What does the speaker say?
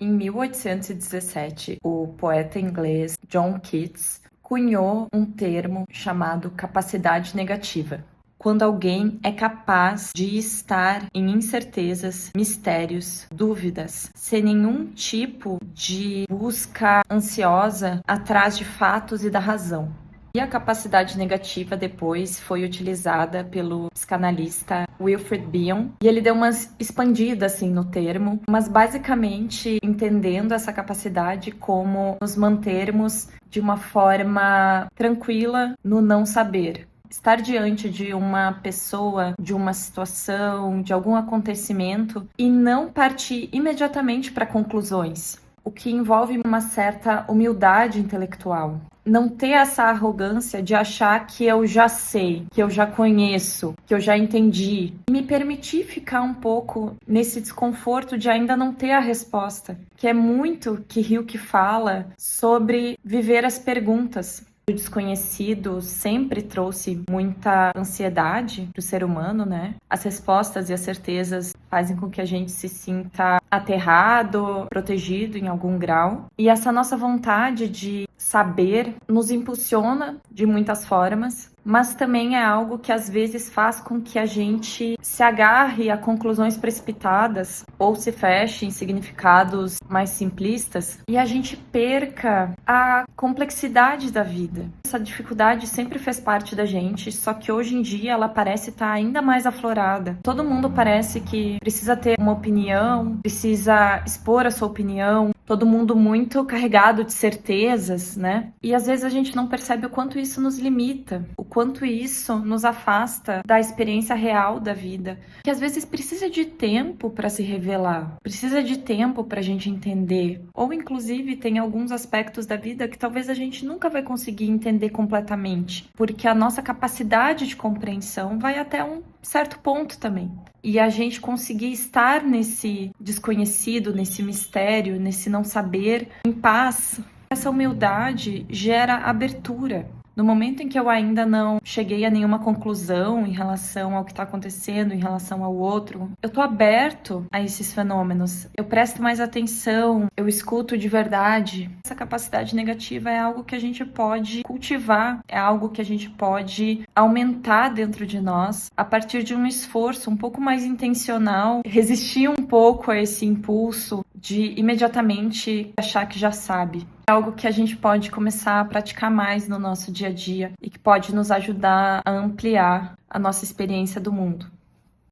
Em 1817, o poeta inglês John Keats cunhou um termo chamado capacidade negativa, quando alguém é capaz de estar em incertezas, mistérios, dúvidas, sem nenhum tipo de busca ansiosa atrás de fatos e da razão. E a capacidade negativa depois foi utilizada pelo psicanalista Wilfred Bion, e ele deu umas expandidas assim no termo, mas basicamente entendendo essa capacidade como nos mantermos de uma forma tranquila no não saber. Estar diante de uma pessoa, de uma situação, de algum acontecimento e não partir imediatamente para conclusões, o que envolve uma certa humildade intelectual. Não ter essa arrogância de achar que eu já sei, que eu já conheço, que eu já entendi. E me permitir ficar um pouco nesse desconforto de ainda não ter a resposta, que é muito que Hilke fala sobre viver as perguntas. O desconhecido sempre trouxe muita ansiedade para o ser humano, né? As respostas e as certezas fazem com que a gente se sinta aterrado, protegido em algum grau. E essa nossa vontade de saber nos impulsiona de muitas formas, mas também é algo que às vezes faz com que a gente se agarre a conclusões precipitadas ou se feche em significados mais simplistas e a gente perca a complexidade da vida. Essa dificuldade sempre fez parte da gente, só que hoje em dia ela parece estar ainda mais aflorada. Todo mundo parece que precisa ter uma opinião, precisa expor a sua opinião, todo mundo muito carregado de certezas, né? E às vezes a gente não percebe o quanto isso nos limita, o quanto isso nos afasta da experiência real da vida. Que às vezes precisa de tempo para se revelar, precisa de tempo para a gente entender. Ou inclusive tem alguns aspectos da vida que talvez a gente nunca vai conseguir entender completamente, porque a nossa capacidade de compreensão vai até um certo ponto também. E a gente conseguir estar nesse desconhecido, nesse mistério, nesse não saber, em paz. Essa humildade gera abertura. No momento em que eu ainda não cheguei a nenhuma conclusão em relação ao que está acontecendo, em relação ao outro, eu estou aberto a esses fenômenos. Eu presto mais atenção, eu escuto de verdade. Essa capacidade negativa é algo que a gente pode cultivar, é algo que a gente pode aumentar dentro de nós a partir de um esforço um pouco mais intencional, resistir um pouco a esse impulso de imediatamente achar que já sabe. É algo que a gente pode começar a praticar mais no nosso dia a dia e que pode nos ajudar a ampliar a nossa experiência do mundo.